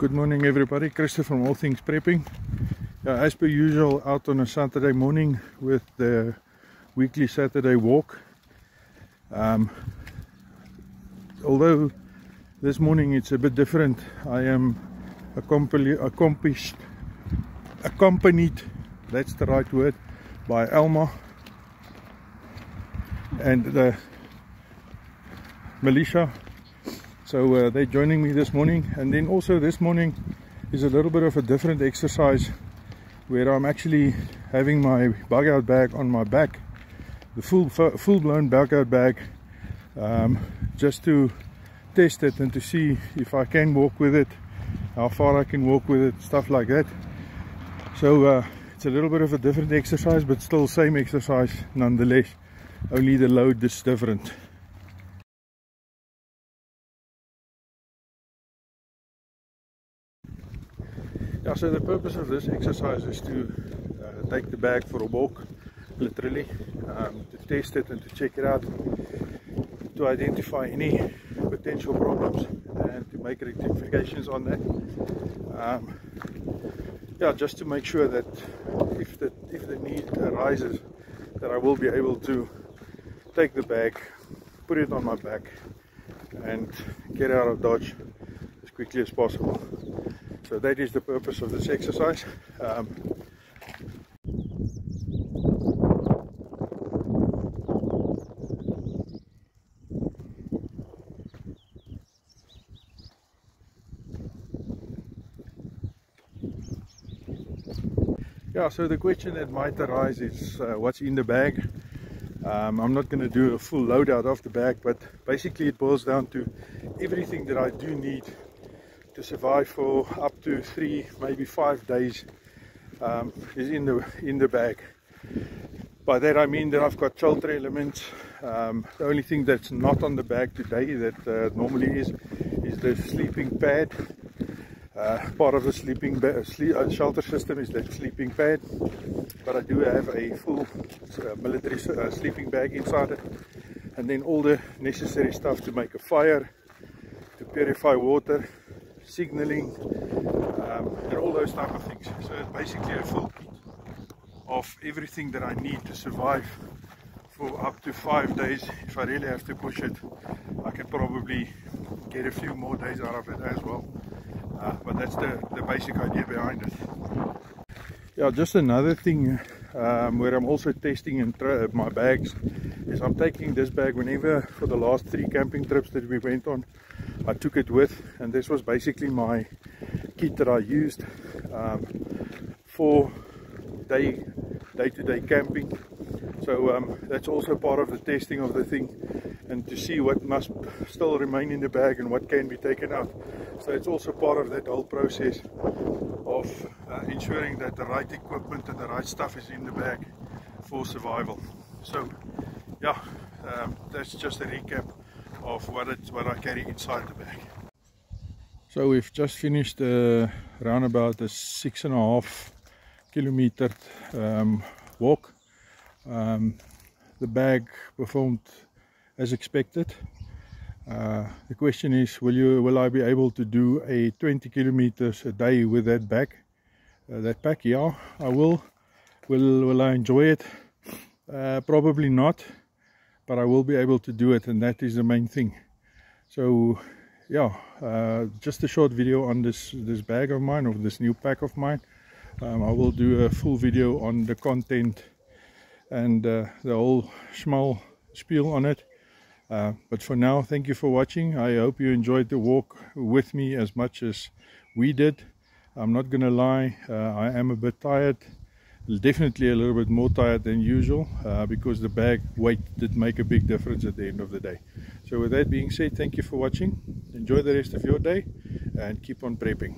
Good morning everybody, Christopher from All Things Prepping. As per usual, out on a Saturday morning with the weekly Saturday walk. Although this morning it's a bit different, I am accompanied, that's the right word, by Alma and Militia. So they're joining me this morning, and then also this morning is a little bit of a different exercise where I'm actually having my bug out bag on my back, the full-blown bug out bag, just to test it and to see if I can walk with it, how far I can walk with it, stuff like that. So it's a little bit of a different exercise, but still same exercise nonetheless, only the load is different. Yeah, so the purpose of this exercise is to take the bag for a walk, literally, to test it and to check it out, to identify any potential problems and to make rectifications on that. Yeah, just to make sure that if the need arises, that I will be able to take the bag, put it on my back and get out of Dodge as quickly as possible. So that is the purpose of this exercise. Yeah, so the question that might arise is what's in the bag. I'm not going to do a full load out of the bag, but basically it boils down to everything that I do need to survive for up to 3, maybe 5 days is in the bag. By that I mean that I've got shelter elements. The only thing that's not on the bag today that normally is the sleeping pad. Part of the shelter system is the sleeping pad, but I do have a full military sleeping bag inside it, and then all the necessary stuff to make a fire, to purify water, signaling, and all those type of things. So it's basically a full kit of everything that I need to survive for up to 5 days. If I really have to push it, I can probably get a few more days out of it as well. But that's the basic idea behind it. Yeah, just another thing where I'm also testing my bags is I'm taking this bag whenever, for the last 3 camping trips that we went on, I took it with, and this was basically my kit that I used for day-to-day camping. So that's also part of the testing of the thing, and to see what must still remain in the bag and what can be taken out. So it's also part of that whole process of ensuring that the right equipment and the right stuff is in the bag for survival. So yeah, that's just a recap of what I carry inside the bag. So we've just finished around about a 6.5 kilometer walk. The bag performed as expected. The question is, will I be able to do a 20 kilometers a day with that bag? That pack? Yeah, I will. Will I enjoy it? Probably not, but I will be able to do it, and that is the main thing. So yeah, just a short video on this bag of mine, or this new pack of mine. I will do a full video on the content and the whole spiel on it. But for now, thank you for watching. I hope you enjoyed the walk with me as much as we did. I'm not gonna lie, I am a bit tired, definitely a little bit more tired than usual, because the bag weight did make a big difference at the end of the day. So with that being said, thank you for watching. Enjoy the rest of your day and keep on prepping.